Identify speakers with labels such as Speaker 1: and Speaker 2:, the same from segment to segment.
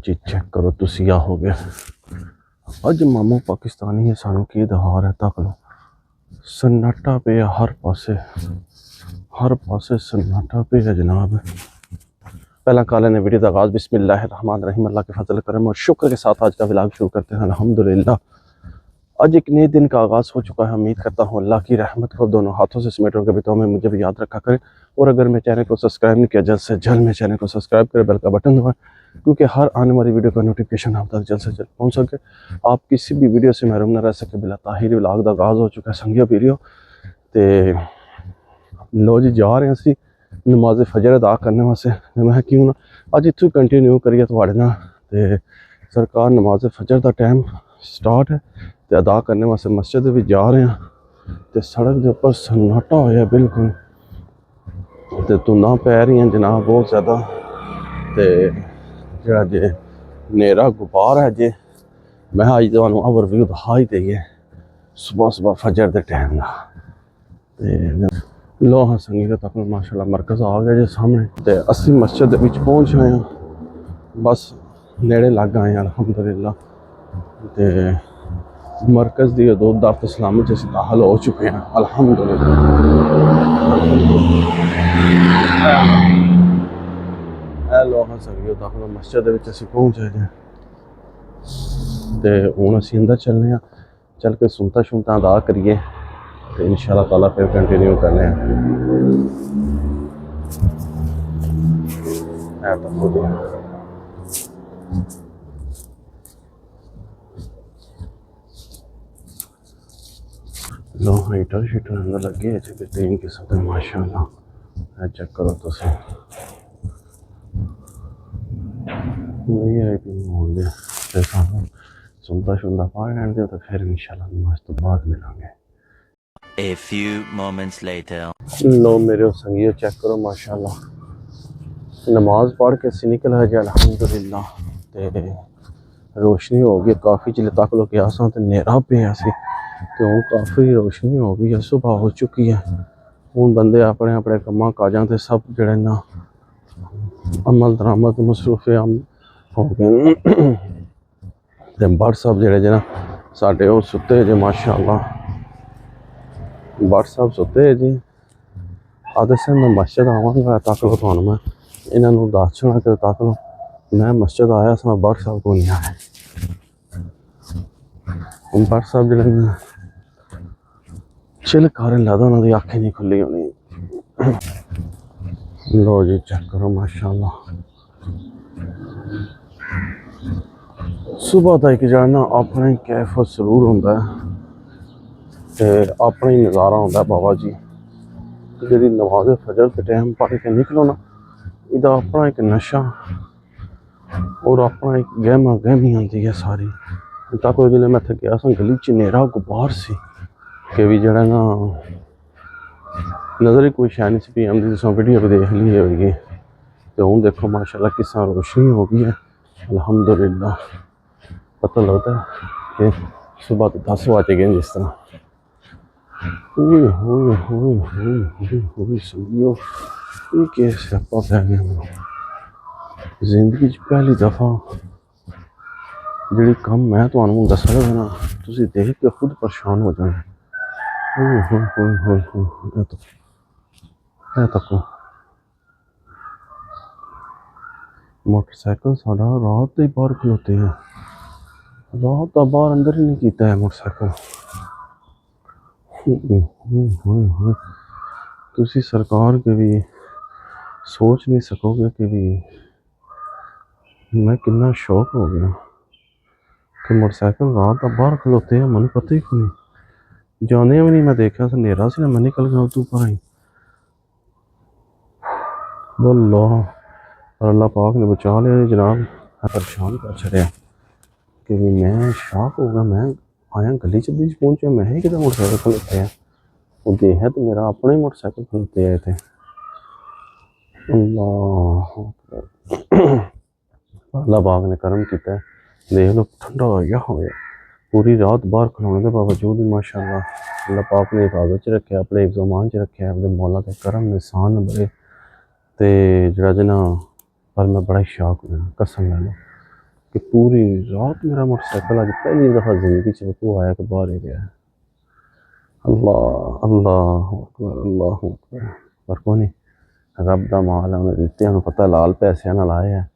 Speaker 1: जी check करो तुसी आ हो गया अज मामू पाकिस्तानी है सानू की दिखा रहा है तक लो सन्नाटा पे हर पासे सन्नाटा पे है जनाब। पहला काले ने वीडियो का आगाज़ बिस्मिल्लाहिर्रहमानिर्रहीम अल्लाह के फजल करम और शुक्र के साथ आज का व्लॉग शुरू करते हैं। अल्हम्दुलिल्लाह आज एक नए दिन का आगाज़ हो चुका है। उम्मीद करता हूँ अल्लाह की रहमत को दोनों हाथों से समेटों के बितों में मुझे भी याद रखा करें। और अगर मैं चैनल को सब्सक्राइब नहीं किया जल्द से जल्द मेरे चैनल को सब्सक्राइब करें, बेल का बटन दबाएं क्योंकि हर आने वाली वीडियो का नोटिफिकेशन आप तक जल्द से जल्द पहुँच सके, आप किसी भी वीडियो से महरूम न रह सके। बिला ताहिर व्लॉग का आगाज़ हो चुका है संगियो वीडियो तो लो जी जा रहे हैं असी नमाज फजर अदा करने वास्ते। मैं क्यों ना अज इतों कंटिन्यू करिए थोड़े ना तो सरकार नमाज फजर का टाइम स्टार्ट है तो अदा करने वास्ते मस्जिद भी जा रहे हैं तो सड़क के उपर सन्नाटा होया बिल्कुल तो धुंदा पै रही जनाब बहुत ज़्यादा तो जरा जे नेरा गुबार है जे मैं अज तुहानू ओवरव्यू दिखा ही देइए सुबह सुबह फजर के टाइम का। लो हाँ संगीत तक माशाल्लाह मरकज़ आ गया जो सामने तो असी मस्जिद विच पहुँच आए हैं, बस नेड़े लग आए हैं अल्हम्दुलिल्लाह। तो मरकज़ की दो दावत इस्लामी असीं दाखिल हो चुके हैं अल्हम्दुलिल्लाह। लो हाँ संगीत तक मस्जिद विच असीं पहुँच आए हैं तो हुण असीं अंदर चलने हैं, चल के सुनता शुनता अदा करिए तो इंशाअल्लाह ताला फिर कंटिन्यू करने हैं। लो हीटर शीटर अंदर लगे है तीन किस्म के माशाअल्लाह चेक करो तुम सुनता शुनता पढ़ लैन दो तो फिर इंशाअल्लाह नमाज तो बाद मिलांगे।
Speaker 2: A few moments later.
Speaker 1: लो मेरे संगियो चेक करो माशाअल्लाह नमाज पढ़ के असीं निकल आए अल्हम्दुलिल्लाह तो रोशनी हो गई काफ़ी। जिले तक लोग गया तो नेरा पे सी तो हूँ काफ़ी रोशनी हो गई है, सुबह हो चुकी है। हूँ बंदे अपने अपने कम्मा काजा ते सब जड़े ना अमल दरामद मसरूफ हो गए तो बट साहब जड़े जे ना साढ़े वो सुते जे माशाअल्लाह बट साहब सुते जी आदे से मैं मस्जिद आवागा तक लो तुहानू मैं इन्हों दस छड़ा कि तक लो मैं मस्जिद आया मैं बट साहब को नहीं आया। हम बट साहब जड़े चिल कारण लगता उन्होंने अख नहीं खुली होनी। लो जी चेक करो माशाअल्लाह सुबह का एक जरा ना अपना ही कैफ सरूर होंदा है तो अपना ही नज़ारा होंदा बाबा जी जी नमाज फजर के टाइम पढ़ के निकलो ना इदा अपना एक नशा और अपना एक गहमा गहमी आती है सारी। तक जो मैं इतने गया गली च नेरा गुबार सी कि भी जरा ना नज़र ही कोई शै नहीं सी पी आती जिस वीडियो भी देख ली होगी तो हूँ देखो माशाअल्लाह किस तरह रोशनी हो गई है अल्हम्दुलिल्लाह। पता लगता है कि सुबह तो 10 बज गए जिस तरह समझो ये स्यापा पै गया मैं जिंदगी पहली दफ़ा जी कम मैं तुहानू दस ना तुम देख के खुद परेशान हो जाए। तको मोटरसाइकिल साढ़ा रात ही बाहर खलोते हैं, रात का बाहर अंदर ही नहीं किया है मोटरसाइकिल। तुसी सरकार के भी सोच नहीं सकोगे कि भी मैं कितना शौक हो गया कि मोटरसाइकिल रात का बाहर खलोते हैं। मैंने पता ही नहीं जाने भी नहीं मैं देखा नेरा से मैं निकल गया तू पर ही बोलो और अल्लाह पाक ने बचा लिया जनाब। परेशान कर छड़िया कि मैं शॉक हो गया। मैं आया गली च बीच पहुंचा मैं ही कि मोटरसाइकिल खलोते हैं वो देखा तो मेरा अपना ही मोटरसाइकिल खलोते आए थे। अल्लाह पाक ने करम किया देख लो ठंडा हो गया पूरी रात बाहर खलोने के बावजूद भी माशाअल्लाह अल्लाह पाक ने हिफाजत च रखे अपने इल्जामान च रखे अपने मौला के करम निशान बड़े तो जरा जना पर मैं बड़ा ही शौक होया कसम लै लो कि पूरी रात मेरा मोटरसाइकिल आज पहली दफ़ा ज़िंदगी च वकू आया कि बाहर ही गया है। अल्लाह अल्लाह अकबर अल्लाह अकबर। पर कोई नहीं, रब दा माल है, उन्हें दिते, उन्हें पता लाल पैसे नाल आए हैं,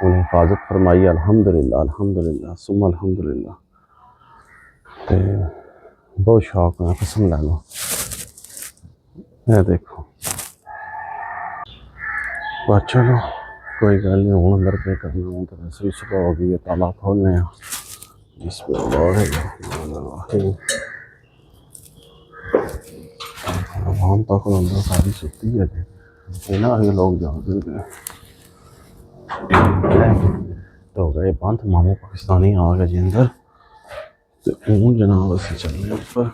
Speaker 1: उन्हें हिफाजत फरमाई। अल्हम्दुलिल्लाह सुम्मा अल्हम्दुलिल्लाह। ते बहुत शौक है, कसम लै लो। ये देखो, पर चलो कोई गल नहीं, हूँ अंदर पे करना, हूँ तो वैसे भी सुबह हो गई है, ताला खोलने हम तक अंदर सारी सुती है जी, ना ये लोग जाते तो गए बंद। मामू पाकिस्तानी आ गए जी अंदर, तो हूँ जनाब असी चलने ऊपर।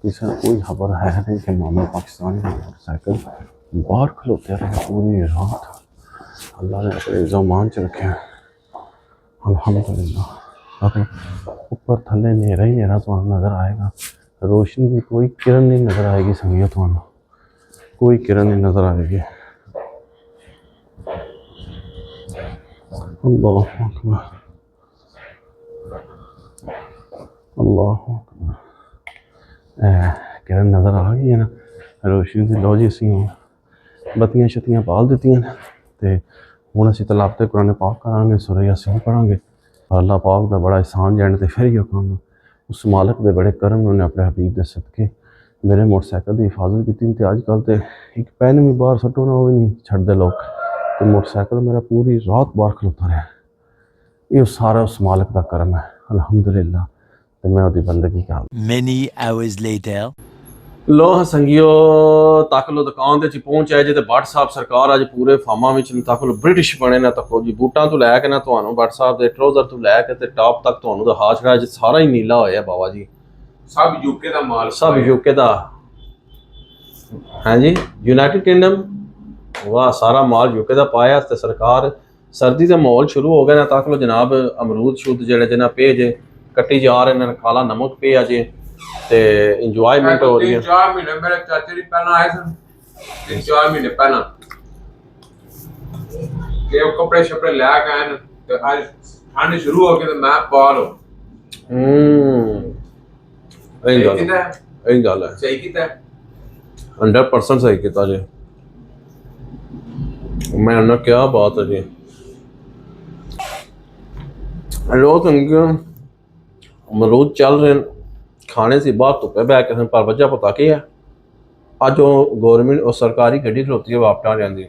Speaker 1: किसी कोई खबर है नहीं कि मामू पाकिस्तानी मोटरसाइकिल बाहर खलोते रहे पूरी रात। अल्लाह ने अपने ज़मान च रखे अल्हम्दुलिल्लाह। ऊपर थले नेरा ही नेरा तो नज़र आएगा, रोशनी की कोई किरण नहीं नज़र आएगी संगियो, तो कोई किरण नहीं नज़र आएगी। अल्लाह अकबर अल्लाह अकबर। किरण नज़र आ गई है ना, रोशनी की। लो जी असी बत्तियां शत्तियां पाल दित्तियां ने, ते हुण असीं तलावते कुरान पाक करांगे, सूरह यासीन पढ़ांगे। अल्लाह पाक दा बड़ा एहसान जैन ते फिर ही काम, उस मालिक दे बड़े करम ने, उन्हें अपने हबीब दे सदके मेरे मोटरसाइकिल की हिफाजत की। ते अजकल तो एक पैन भी बाहर सट्टो ना, वो भी नहीं छड्डदे लोग। तो मोटरसाइकिल मेरा पूरी रात बाहर खलोता रहा। ये सारा उस मालिक का करम है अल्हम्दुलिल्लाह। तो मैं उसकी बंदगी कर।
Speaker 2: Many hours later.
Speaker 1: लो संगियो, तक लो दुकान ते पहुंच आए जे, ते भट्ट साहब सरकार अज पूरे फार्मा विच तक लो ब्रिटिश बने ने। तको जी बूटां तो लैके ना तुहानू भट्ट साहब दे ट्राउजर तो लैके ते टॉप तक तुहानू दा हाथ छड़ा सारा ही नीला होया बाबा जी।
Speaker 3: सब यूके दा माल,
Speaker 1: सब यूके दा है जी, यूनाइटेड किंगडम। वाह, सारा माल यूके दा पाया। ते सरकार सर्दी का माहौल शुरू हो गया ना, तक लो जनाब अमरूद शुद्ध जेड़े जिन्हें पे जे कट्टी जा रहे हैं, काला नमक पे अजे, ते इंजॉयमेंट हो रही है।
Speaker 3: 3-4 महीने मेरे चाचे जी पहला आए थे, 3-4 महीने पहला के वो कपड़े शपड़े लैके आए न, ते आज ठंड शुरू हो गई तो मैं पालो
Speaker 1: यही गल है,
Speaker 3: सही कीता
Speaker 1: 100% सही किया जी। मैं उन्हें क्या बात है जी। लोग अमरूद चल रहे हैं, खाने से बाहर धुप्पे बह के, पर वजह पता की है? अज वो गौरमेंट और सरकारी गड्डी खलोती है वापटा जाती,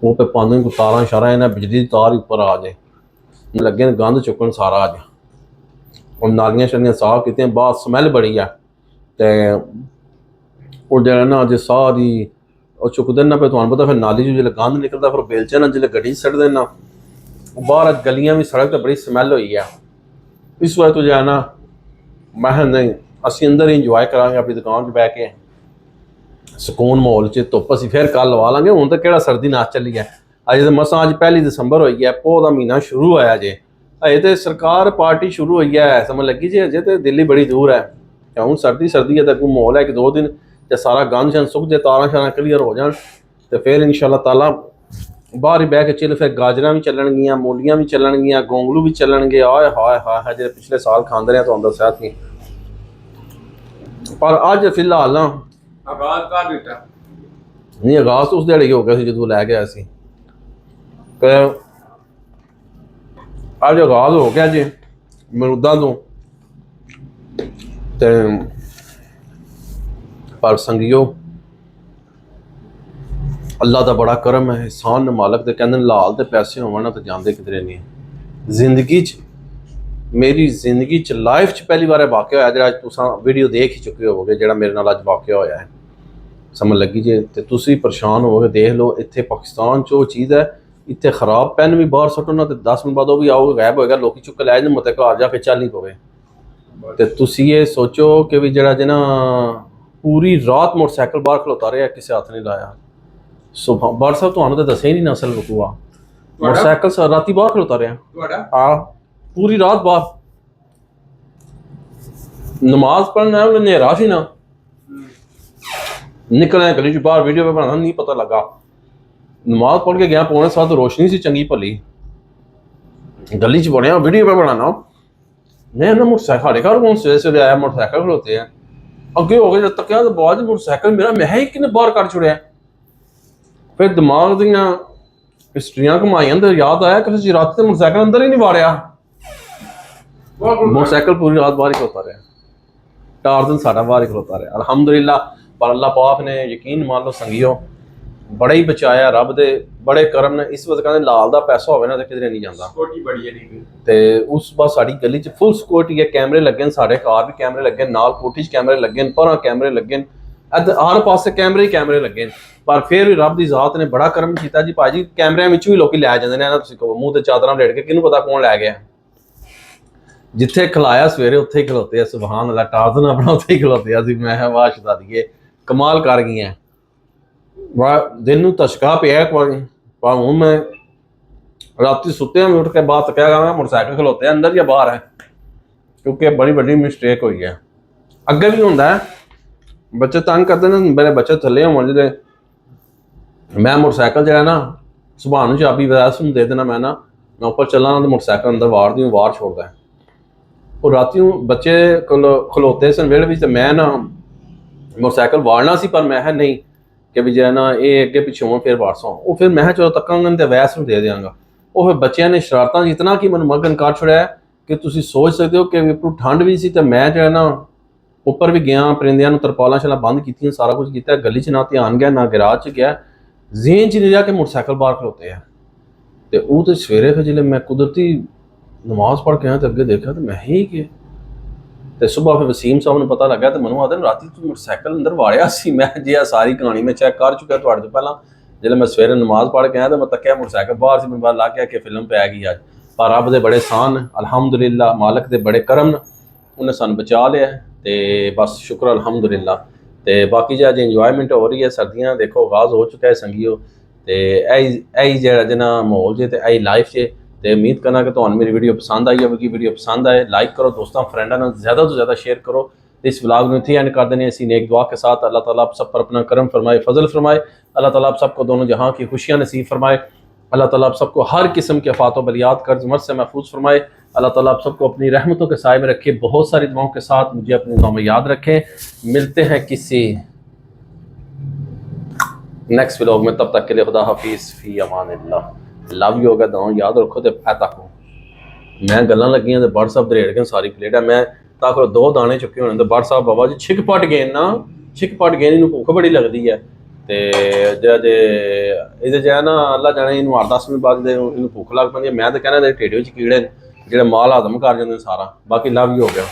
Speaker 1: वो पे पानी को तारा शारा इन्हें बिजली की तार उपर आ जाए लगे ने, गंद चुकन सारा अज। और नालियां शालियां साफ की, बाहर स्मैल बड़ी है। तो जो ना अज सारी और चुकते ना पे, तुहानू पता फिर नाली जो जो गंद निकलता, फिर बेलचे ना जो गड्डी सट देना बाहर, गलियां भी सड़क तो बड़ी स्मैल हुई है। इस वजह तो जो है ना, मैं नहीं असी अंदर ही इंजॉय करांगे अपनी दुकान च बह के, सुकून माहौल च। धुप्प असी फिर कल लवा लांगे, हूँ तो केड़ा सर्दी नाच चली है। अजे तो मसा अज 1 दिसंबर हुई है, पो का महीना शुरू होया जे, अजे तो सरकार पार्टी शुरू हुई है, समझ लगी जी। अजे तो दिल्ली बड़ी दूर है, हूँ सर्दी सर्दी है, तो माहौल है कि 2 दिन जो सारा गंद शंद सुक जाए, तारा शारा क्लीयर हो जाए, तो फिर इंशाअल्लाह ताला बाहर ही बह के चिल। फिर गाजर भी चलणगियां, मूलियां भी चलणगियां, गोंगलू भी चलणगे। आए हाय हाय, जो पिछले साल खाते रहे तो अंदर सेहत नहीं। पर अज फिलहाल ना
Speaker 3: आगाज का दिता
Speaker 1: नहीं, आगाज तो उस दिहाड़े ही हो गया जो लै गया सी। अज आगाज हो गया जी मरूदा तो। पर संगियो, अल्लाह का बड़ा करम है, एहसान ने मालक दे। कहंदे लाल ते पैसे होवन ना तो जांदे किधरे नहीं। जिंदगी च, मेरी जिंदगी च लाइफ च पहली बार वाकया होया, जो तुसां वीडियो देख ही चुके होवोगे, जेड़ा मेरे नाल अज वाकया होया है, समझ लगी जे। ते तुसी परेशान होवोगे, देख लो इत्थे पाकिस्तान च वो चीज़ है। इत्थे खराब पेन भी बाहर सट्टो ना, तो 10 मिनट बाद वो भी आओगे गायब होएगा, लोग चुक लै जाने, मते घर जाके चल नहीं पवे। ते तुसी ये सोचो कि भी जेड़ा जना पूरी रात मोटरसाइकिल बाहर खलोता रहा, किसी हाथ नहीं लाया। सुबह बार साहब तुहानू तो दस्सिया ही नहीं नसल वकूआ, मोटरसाइकिल राती बाहर खलोता रहा। हाँ, पूरी रात बाहर नमाज पढ़ना है, नेरा सी ना, निकले गली च बाहर, वीडियो पे बनाना नहीं पता लगा। नमाज पढ़ के गया 6:45, रोशनी सी चंगी भली, गली च बने वीडियो पे बनाना मैं ना मोटरसाइकिल साढ़े घर कौन सवेरे सवेरे आया मोटरसाइकिल खलोते हैं अगे हो गए जब तक तो बाद मोटरसाइकिल मेरा मैं ही किने बाहर कर छुड़िया फिर दिमाग दियां हिस्ट्रियां घुमाइयां तो याद आया कि रात से मोटरसाइकिल अंदर ही नहीं वाड़िया मोटरसाइकिल पूरी रात बाहर ही खलोता रहा 4 दिन साढ़ा बाहर ही खलोता रहा अलहमदुलिल्लाह पर अल्लाह पाक ने यकीन मान लो संगियो बड़ा ही बचाया रब दे बड़े करम ने इस वक्त कहते लाल दा पैसा होवे ना ते किधरे नहीं जांदा
Speaker 3: सिक्योरिटी बड़ी है नहीं
Speaker 1: ते उस बार साड़ी गली च फुल सिक्योरिटी है कैमरे लगे न साढ़े कार भी कैमरे लगे नाल कोठी च कैमरे लगे न पर कैमरे लगे न हर पासे कैमरे ही कैमरे लगे न पर फिर भी रब दी जात ने बड़ा करम कीता जी भाजी कैमरिਆਂ ਵਿੱਚੋਂ ही लोग लै जांदे ने ना तुसीं कहो मूंह ते चादरां लेट के किहनूं पता कौन लै गया जिथे खिलाया सवेरे उत्थे ही खलोते सुभान अल्लाह टारजन अपना उत्थे ही खलोते सी मैं वाह शता दिए कमाल कर गई हैं वाह दिन नूं धचका पिया पर हुण मैं राती सुत्ते में उठ के बाहर तकिया मैं मोटरसाइकिल खलोते अंदर या बाहर है क्योंकि बड़ी बड़ी मिस्टेक हुई है अगे भी होंदा है बच्चे तंग करते हैं मेरे बच्चे थले हो मंजिले मैं मोटरसाइकिल जो है ना सुबह नूं चाबी वैस दे देना मैं ऊपर चलना तो मोटरसाइकिल अंदर वार दी बाहर छोड़दा है और राती बच्चे खलोते सन वेड़े भी मैं ना मोटरसाइकिल वाड़ना सी पर मैं नहीं कि भी जो है ना ये अगे पिछे हो फिर वारसा वो फिर मैं चलो तकांगा तो वैस में दे देंगा वो फिर बच्चों ने शरारतां इतना कि मैं मगन कर छड़िया कि तुम सोच सकते हो कि ठंड भी सी तो मैं जो है ना उपर भी गया परिंदियां तरपालां शला बंद की सारा कुछ किया गली च ना ध्यान गया ना गिराज च गया जेन च नहीं रहा कि मोटरसाइकिल बाहर खलोते हैं तो वो तो सवेरे फिर जो मैं कुदरती नमाज पढ़ के आया तो अगे देखा तो मैं ही कि तो सुबह फिर वसीम साहब ने पता लगा तो मैं आदे रात तू मोटरसाइकिल अंदर वाड़िया सी मैं जी सारी कहानी मैं चेक कर चुका थोड़े तो पहला जो मैं सवेरे नमाज पढ़ के आया तो मैं तक्या मोटरसाइकिल बाहर से मैं बाहर ला के कि फिल्म पै गई अज पर रब दे बड़े सान अलहमदुलिल्लाह मालक दे बड़े करम उन्हें सानू बचा लिया तो बस शुक्र अलहमदुलिल्लाह तो बाकी जो अज इंजॉयमेंट हो रही है सर्दियाँ देखो आगाज हो चुका है संगियो तो यही जो जना माहौल जे तो यही लाइफ जे तो उम्मीद करना कि तुम्हें मेरी वीडियो पसंद आई होगी वीडियो पसंद आए लाइक करो दोस्तों फ्रेंडों ने ज़्यादा तो ज़्यादा शेयर करो इस व्लॉग में इतनी एंड कर देने ऐसी नेक दुआ के साथ अल्लाह ताला आप सब पर अपना करम फरमाए फजल फरमाए अल्लाह ताला आप सबको दोनों जहां की खुशियां नसीब फरमाए अल्लाह ताला आप सबको हर किस्म के आफात बलियात कर्ज मर्ज से महफूज फरमाए अल्लाह ताला आप सबको अपनी रहमतों के साए में रखे बहुत सारी दुआओं के साथ मुझे अपनी दुआ में याद रखें मिलते हैं किसी नेक्स्ट व्लॉग में तब तक के लिए खुदा हाफिज़ फी अमानिल्लाह लव यू होगा दुआ याद रखो तो ऐ तक मैं गल्लां लगियां तो व्हाट्सएप दरेड़ के सारी प्लेट है मैं तक 2 दाने चुके होने तो व्हाट्सएप बाबा जी छिक पट गए ना छिक पट गए इन्हूं भुख बड़ी लगती है तो जे ये जो है ना अल्लाह जाने इन 8-10 मिनट बाद इन्हूं भुख लग पैंदी है मैं तो कहना ढिड विच कीड़े ने जिहड़े माल हजम कर जांदे सारा बाकी लव यू हो गया।